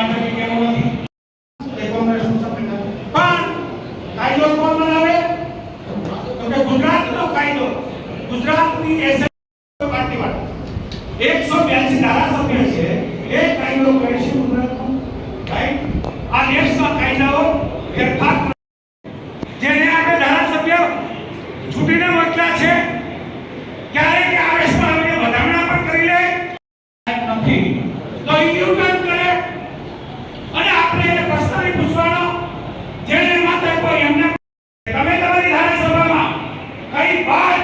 આપણે કેવું નથી કે કોંગ્રેસનું સપોર્ટ નથી, પણ કાયદો કોણ બનાવે? તો કે ગુજરાતનો કાયદો, ગુજરાતની એસએમસી પાર્ટી વાળા 182 ધારાસભ્ય છે, એ કાયદો કરે છે ગુજરાતનો, રાઈટ? આ દેશના કાયદાઓ ફેરફાર જેને આપણે ધારાસભ્ય છૂટીને મોકલ્યા છે, ક્યારેક આવેશમાં આવીને વધામણા પણ કરી લે નથી, તો યુટર્ન કરે અને આપણે એને પ્રશ્ન નહીં પૂછવાનો, જેને માત્ર કોઈ એમને તમે તમારી ધારાસભામાં કઈ વાત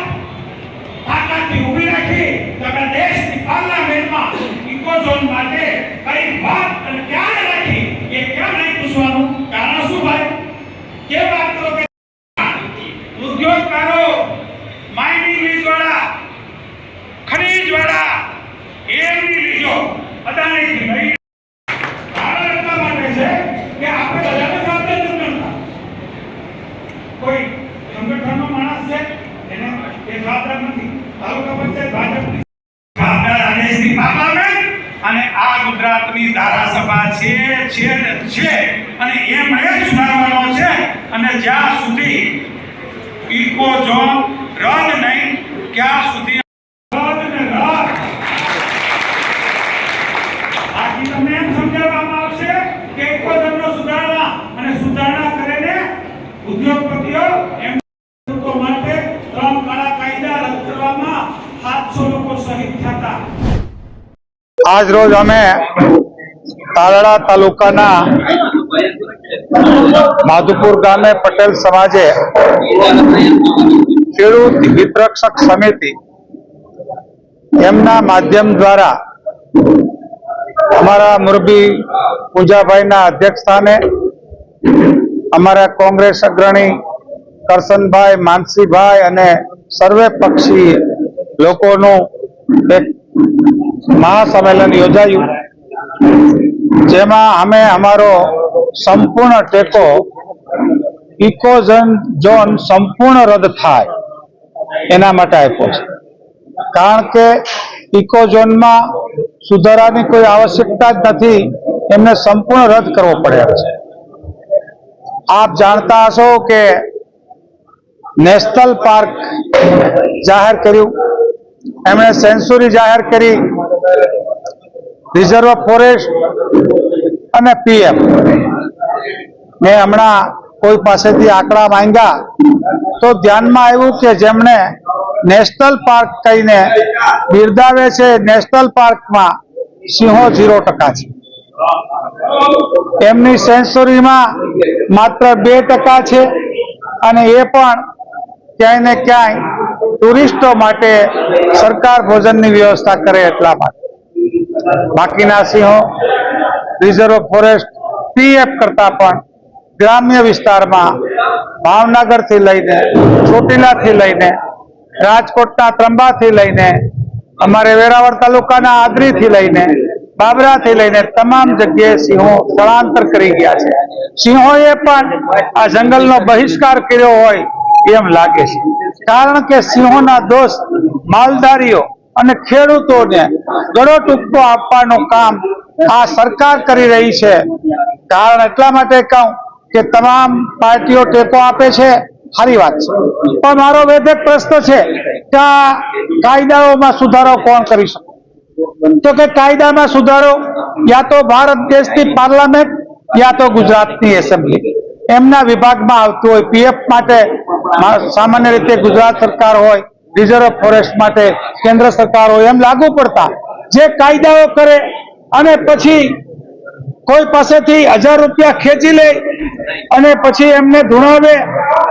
તાકાતથી ઊભી રાખી, તમે દેશની પાર્લામેન્ટમાં ઇકોઝોન માટે કઈ વાત અને ક્યારે રાખી, એ કેમ નહીં પૂછવાનું? કારણ શું ભાઈ? કે વાત કરો કે ઉદ્યોગકારો, માઇનિંગ લીઝ વાળા, ખનીજ વાળા, એમની લીઝો અદાણીથી લઈ કારણ એટલા માટે છે કે આપણે બધાને સાથે જ કરતા કોઈ સંગઠનનો માણસ છે એને એ જવાબદાર નથી, તાલુકા પંચાયત ભાજપની જવાબદાર આ દેશની પાર્લામેન્ટ અને આ ગુજરાતની ધારાસભા છે અને એમ જ સુધારવાનો છે, અને જ્યાં સુધી ઇકોઝોન રદ નહીં ત્યાં સુધી તમને એમ સમજાવવામાં આવશે કે ઇકોઝોનનો સુધારણા અને સુધારણા કરીને ઉદ્યોગપતિઓ એમ માટે 3 કાળા કાયદા રદ કરવામાં 700 લોકો શહીદ થયા. આજ રોજ અમે તાલાળા તાલુકાના માધુપુર ગામે પટેલ સમાજે ખેડૂત હિતરક્ષક સમિતિ એમના માધ્યમ દ્વારા અમારા મુરબી પૂજાભાઈના અધ્યક્ષ સ્થાને અમારા કોંગ્રેસ અગ્રણી કરશનભાઈ, માનસીભાઈ અને સર્વે પક્ષી લોકોનું એક મહાસંમેલન યોજાયું, જેમાં અમે અમારો સંપૂર્ણ ટેકો ઇકોઝોન સંપૂર્ણ રદ થાય એના માટે આપ્યો છે. કારણ કે ઇકોઝોનમાં સુધારાની કોઈ આવશ્યકતા જ નથી, એમને સંપૂર્ણ રદ કરવો પડે છે. આપ જાણતા હશો કે નેશનલ પાર્ક જાહેર કર્યું, એમણે સેન્ચુરી જાહેર કરી, રિઝર્વ ફોરેસ્ટ અને પીએમ ને હમણાં કોઈ પાસેથી આંકડા માંગ્યા તો ધ્યાનમાં આવ્યું કે જેમણે નેશનલ પાર્ક કહીને બિરદાવે છે, નેશનલ પાર્કમાં સિંહો 0% છે, એમની સેન્ચુરીમાં માત્ર 2% છે, અને એ પણ ક્યાંય ને ક્યાંય ટુરિસ્ટો માટે સરકાર ભોજનની વ્યવસ્થા કરે એટલા માટે. બાકીના સિંહો રિઝર્વ ફોરેસ્ટ પીએફ કરતા પણ ગ્રામ્ય વિસ્તારમાં ભાવનગરથી લઈને ચોટીલાથી લઈને રાજકોટના ત્રંબાથી લઈને અમારે વેરાવળ તાલુકાના આદરીથી લઈને બાબરાથી લઈને તમામ જગ્યાએ સિંહો સ્થળાંતર કરી ગયા છે. સિંહોએ પણ આ જંગલનો બહિષ્કાર કર્યો હોય એમ લાગે છે, કારણ કે સિંહોના દોષ માલધારીઓ અને ખેડૂતોને ગળો ટૂંકો આપવાનું કામ આ સરકાર કરી રહી છે. કારણ એટલા માટે કહું કે તમામ પાર્ટીઓ ટેકો આપે છે, સારી વાત છે, પણ મારો વેધક પ્રશ્ન છે કે આ કાયદાઓમાં સુધારો કોણ કરી શકે? તો કે કાયદામાં સુધારો યા તો ભારત દેશની પાર્લામેન્ટ યા તો ગુજરાતની એસેમ્બલી એમના વિભાગમાં આવતું હોય. પીએફ માટે સામાન્ય રીતે ગુજરાત સરકાર હોય, રિઝર્વ ફોરેસ્ટ માટે કેન્દ્ર સરકાર હોય, એમ લાગુ પડતા જે કાયદાઓ કરે અને પછી કોઈ પાસેથી 1000 રૂપિયા ખેંચી લે અને પછી એમને ધૂણાવે,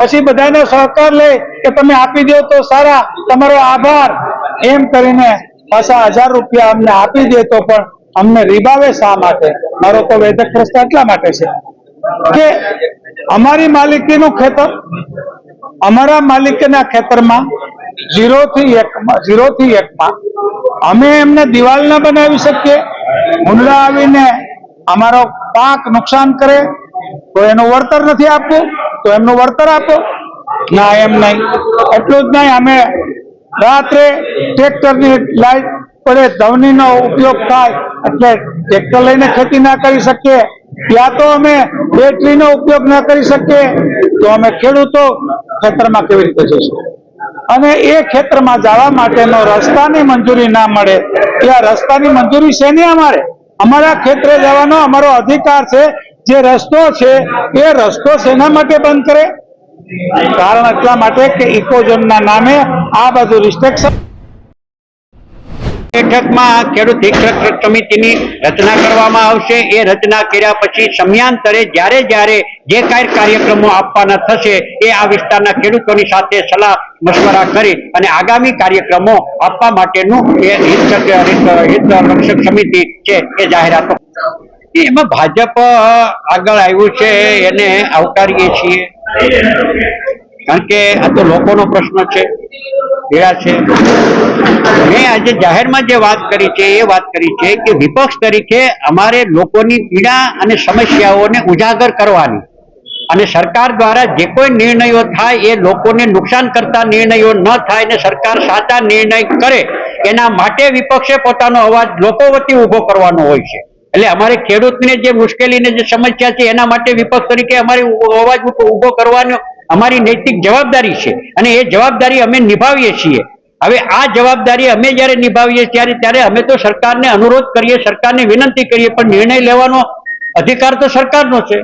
પછી બધાનો સહકાર લે કે તમે આપી દો તો સારા, તમારો આભાર, એમ કરીને પાછા 1000 રૂપિયા અમને આપી દે તો પણ અમને રીબાવે શા માટે? મારો તો વેધક પ્રશ્ન એટલા માટે છે કે અમારી માલિકીનું ખેતર, અમારા માલિકીના ખેતરમાં 0 થી 1 માં અમે એમને દિવાલ ના બનાવી શકીએ? મુંડળા આવીને અમારો પાક નુકસાન કરે તો એનું વળતર નથી આપવું, તો એમનું વળતર આપો ના, એમ નહીં. એટલું જ નહીં, અમે રાત્રે ટ્રેક્ટરની લાઈટ પડે દવનીનો ઉપયોગ થાય એટલે ટ્રેક્ટર લઈને ખેતી ના કરી શકીએ, ત્યાં તો અમે બેટરીનો ઉપયોગ ના કરી શકીએ, તો અમે ખેડૂતો ખેતરમાં કેવી રીતે જઈશું? અને એ ખેતરમાં જવા માટેનો રસ્તાની મંજૂરી ના મળે, ત્યાં રસ્તાની મંજૂરી શેની અમારે? અમારા ખેતરે જવાનો અમારો અધિકાર છે, જે રસ્તો છે એ રસ્તો શેના માટે બંધ કરે? કારણ એટલા માટે કે ઇકોઝોનના નામે આ બધું રિસ્ટ્રિક્શન. બેઠકમાં ખેડૂત હિત રક્ષક સમિતિની રચના કરવામાં આવશે. એ રચના કર્યા પછી સમયાંતરે જ્યારે જે કાંઈ કાર્યક્રમો આપવાના થશે એ આ વિસ્તારના ખેડૂતોની સાથે સલાહ મશવરા કરી અને આગામી કાર્યક્રમો આપવા માટેનું એ હિત રક્ષક સમિતિ છે એ જાહેરાતો. એમાં ભાજપ આગળ આવ્યું છે એને આવકારીએ છીએ, કારણ કે આ તો લોકોનો પ્રશ્ન છે, છે. મેં આજે જાહેરમાં જે વાત કરી છે એ વાત કરી છે કે વિપક્ષ તરીકે અમારે લોકોની પીડા અને સમસ્યાઓને ઉજાગર કરવાની અને સરકાર દ્વારા જે કોઈ નિર્ણયો થાય એ લોકોને નુકસાન કરતા નિર્ણયો ન થાય ને સરકાર સાચા નિર્ણય કરે એના માટે વિપક્ષે પોતાનો અવાજ લોકો વતી ઉભો કરવાનો હોય છે. એટલે અમારે ખેડૂતને જે મુશ્કેલીને જે સમસ્યા છે એના માટે વિપક્ષ તરીકે અમારે અવાજ ઉભો કરવાનો અમારી નૈતિક જવાબદારી છે અને એ જવાબદારી અમે નિભાવીએ છીએ. હવે આ જવાબદારી અમે જ્યારે નિભાવીએ ત્યારે અમે તો સરકારને અનુરોધ કરીએ, સરકારને વિનંતી કરીએ, પણ નિર્ણય લેવાનો અધિકાર તો સરકારનો છે.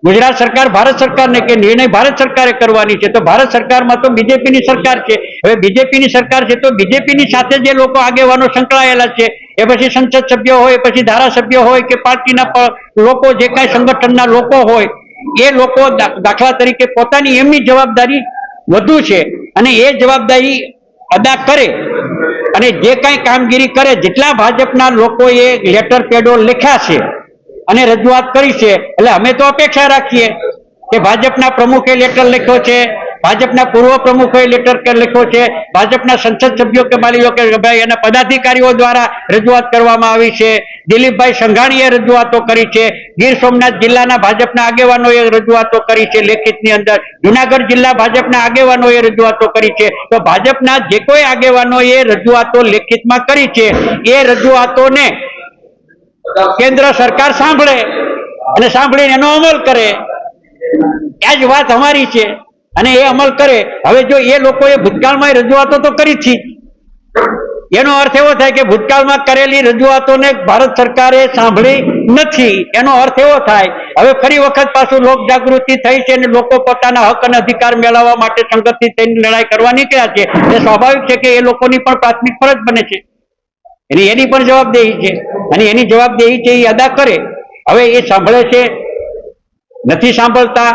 ગુજરાત સરકાર ભારત સરકારને કે નિર્ણય ભારત સરકારે કરવાની છે, તો ભારત સરકારમાં તો બીજેપીની સરકાર છે. હવે બીજેપીની સરકાર છે તો બીજેપીની સાથે જે લોકો આગેવાનો સંકળાયેલા છે, એ પછી સંસદ સભ્યો હોય, પછી ધારાસભ્યો હોય કે પાર્ટીના લોકો, જે કાંઈ સંગઠનના લોકો હોય, એ લોકો દાખલા તરીકે પોતાની એમની જવાબદારી વધુ છે અને એ જવાબદારી અદા કરે અને જે કાંઈ કામગીરી કરે. જેટલા ભાજપના લોકોએ લેટર પેડો લખ્યા છે અને રજૂઆત કરી છે, એટલે અમે તો અપેક્ષા રાખીએ કે ભાજપના પ્રમુખે લેટર લખ્યો છે, ભાજપના પૂર્વ પ્રમુખોએ લેટર લખ્યો છે, ભાજપના સંસદ સભ્યો કે માની લો કે ભાઈ એના પદાધિકારીઓ દ્વારા રજૂઆત કરવામાં આવી છે, દિલીપભાઈ સંઘાણીએ રજૂઆતો કરી છે, ગીર સોમનાથ જિલ્લાના ભાજપના આગેવાનોએ રજૂઆતો કરી છે લેખિતની અંદર, જુનાગઢ જિલ્લા ભાજપના આગેવાનોએ રજૂઆતો કરી છે. તો ભાજપના જે કોઈ આગેવાનોએ રજૂઆતો લેખિતમાં કરી છે એ રજૂઆતોને કેન્દ્ર સરકાર સાંભળે અને સાંભળીને એનો અમલ કરે, આ જ વાત અમારી છે અને એ અમલ કરે. હવે જો એ લોકોએ ભૂતકાળમાં રજૂઆતો તો કરી છે, એનો અર્થ એવો થાય કે ભૂતકાળમાં કરેલી રજૂઆતોને ભારત સરકારે સાંભળી નથી, એનો અર્થ એવો થાય હવે ફરી વખત પાછું લોક જાગૃતિ થઈ છે અને લોકો પોતાના હક અને અધિકાર મેળવવા માટે સંગઠિત થઈને લડાઈ કરવા નીકળ્યા છે. એ સ્વાભાવિક છે કે એ લોકોની પણ પ્રાથમિક ફરજ બને છે, એની પણ જવાબદેહી છે અને એની જવાબદેહી છે એ અદા કરે. હવે એ સાંભળે છે, નથી સાંભળતા,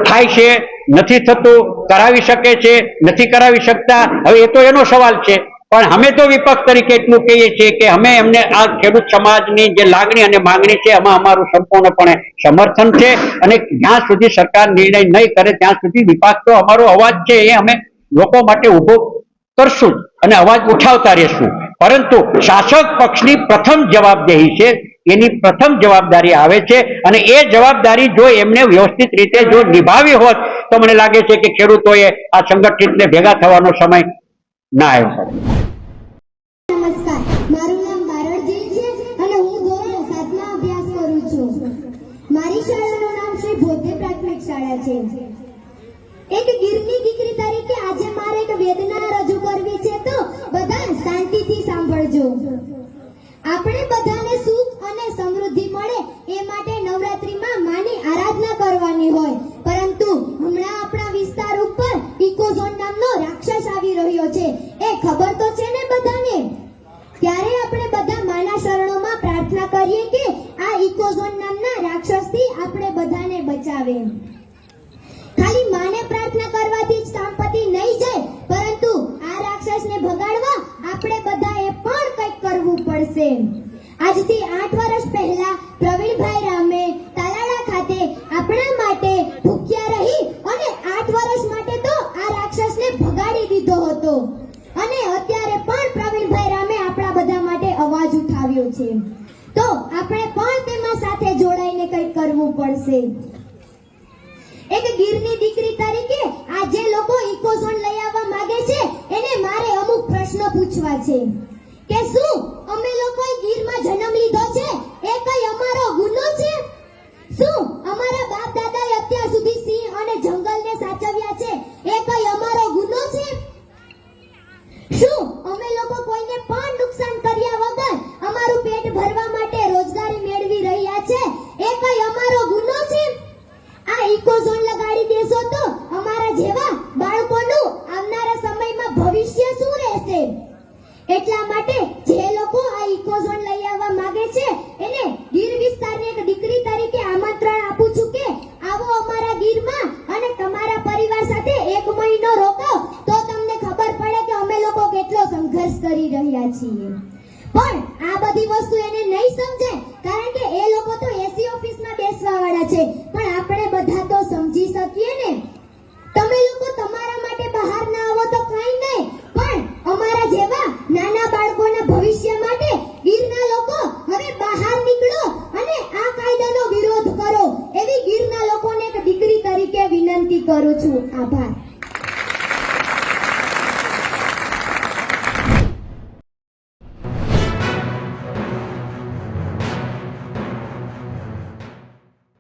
થાય છે, નથી થતું, કરાવી શકે છે, નથી કરાવી શકતા, હવે એ તો એનો સવાલ છે. પણ અમે તો વિપક્ષ તરીકે એટલું કહીએ છીએ કે અમે એમને આ ખેડૂત સમાજની જે લાગણી અને માંગણી છે એમાં અમારું સંપૂર્ણપણે સમર્થન છે અને જ્યાં સુધી સરકાર નિર્ણય નહીં કરે ત્યાં સુધી વિપક્ષ તો અમારો અવાજ છે એ અમે લોકો માટે ઉભો કરશું અને અવાજ ઉઠાવતા રહેશું. પરંતુ શાસક પક્ષની પ્રથમ જવાબદેહી છે, એની પ્રથમ જવાબદારી આવે છે અને એ જવાબદારી જો એમને વ્યવસ્થિત રીતે જો નિભાવી હોત તો મને લાગે છે કે ખેડૂતોએ આ સંગઠિતને ભેગા થવાનો સમય ના આવ્યો. નમસ્કાર, મારું નામ બારડજી છે અને હું ધોરણ 7 માં અભ્યાસ કરું છું. મારી શાળાનું નામ શ્રી બોધે પ્રાથમિક શાળા છે. એક ગીરની દીકરી તરીકે આજે મારે એક વેદના રજૂ કરવી છે, તો બધા શાંતિથી સાંભળજો. આપણે બધાને સુખ અને સમૃદ્ધિ મળે એ માટે નવરાત્રીમાં માની આરાધના કરવાની હોય, પરંતુ હમણાં આપણા વિસ્તાર ઉપર ઇકોઝોન નામનો રાક્ષસ આવી રહ્યો છે, એ ખબર તો છે ને બધાને? ત્યારે આપણે બધા માના શરણોમાં પ્રાર્થના કરીએ કે આ ઇકોઝોન નામના રાક્ષસથી આપણે બધાને બચાવે. ખાલી માને પ્રાર્થના કરવાથી જ કામ પતી નહીં જાય, પરંતુ આ રાક્ષસને ભગાડવા આપણે બધાએ પણ કંઈક કરવું પડશે. આજથી 8 વર્ષ પહેલા પ્રવીણભાઈ રામે તાલાળા ખાતે આપણા માટે ભૂખ્યા રહી અને 8 વર્ષ માટે તો આ રાક્ષસને ભગાડી દીધો હતો અને અત્યારે પણ પ્રવીણભાઈ રામે આપણા બધા માટે અવાજ ઉઠાવ્યો છે. તો આપણે પણ તેમાં સાથે જોડાઈને કંઈક કરવું પડશે. એક ગીરની દીકરી તરીકે આ જે લોકો ઇકોઝોન લઈ આવવા માંગે છે એને મારે અમુક પ્રશ્નો પૂછવા છે કે શું ઘરમાં જન્મ લીધો છે એ કઈ અમારો ગુનો છે? શું અમારા બાપ દાદાએ અત્યાર સુધી સિંહ અને જંગલને સાચવ્યા છે એ કઈ અમારો ગુનો છે? શું અમે લોકો કોઈને પણ નુકસાન કર્યા વગર અમારું પેટ ભરવા માટે રોજગારી મેળવી રહ્યા છે એ કઈ અમારો ગુનો છે? આ ઇકોઝોન લગાડી દેશો તો અમારા જેવા બાળકોનું આવનારા સમયમાં ભવિષ્ય શું રહેશે? એટલા માટે જે લોકો આ ઇકોઝોન લઈ આવવા માંગે છે એને ગીર વિસ્તારની એક દીકરી તરીકે આમંત્રણ આપું છું કે આવો અમારા ગીરમાં અને તમારા પરિવાર સાથે 1 મહિનો રોકો તો તમને ખબર પડે કે અમે લોકો કેટલો સંઘર્ષ કરી રહ્યા છીએ. પણ આ બધી વસ્તુ એને નહીં સમજે કારણ કે એ લોકો તો એસી ઓફિસમાં બેસવા વાળા છે. પણ આપણે બધા તો સમજી શકીએ ને. તમે લોકો તમારા માટે બહાર ના આવો તો કઈ નહીં, પણ અમારા જેવા નાના બાળકોના ભવિષ્ય માટે ગીરના લોકો હવે બહાર નીકળો અને આ કાયદાનો વિરોધ કરો એવી ગીરના લોકોને એક દીકરી તરીકે વિનંતી કરું છું. આભાર.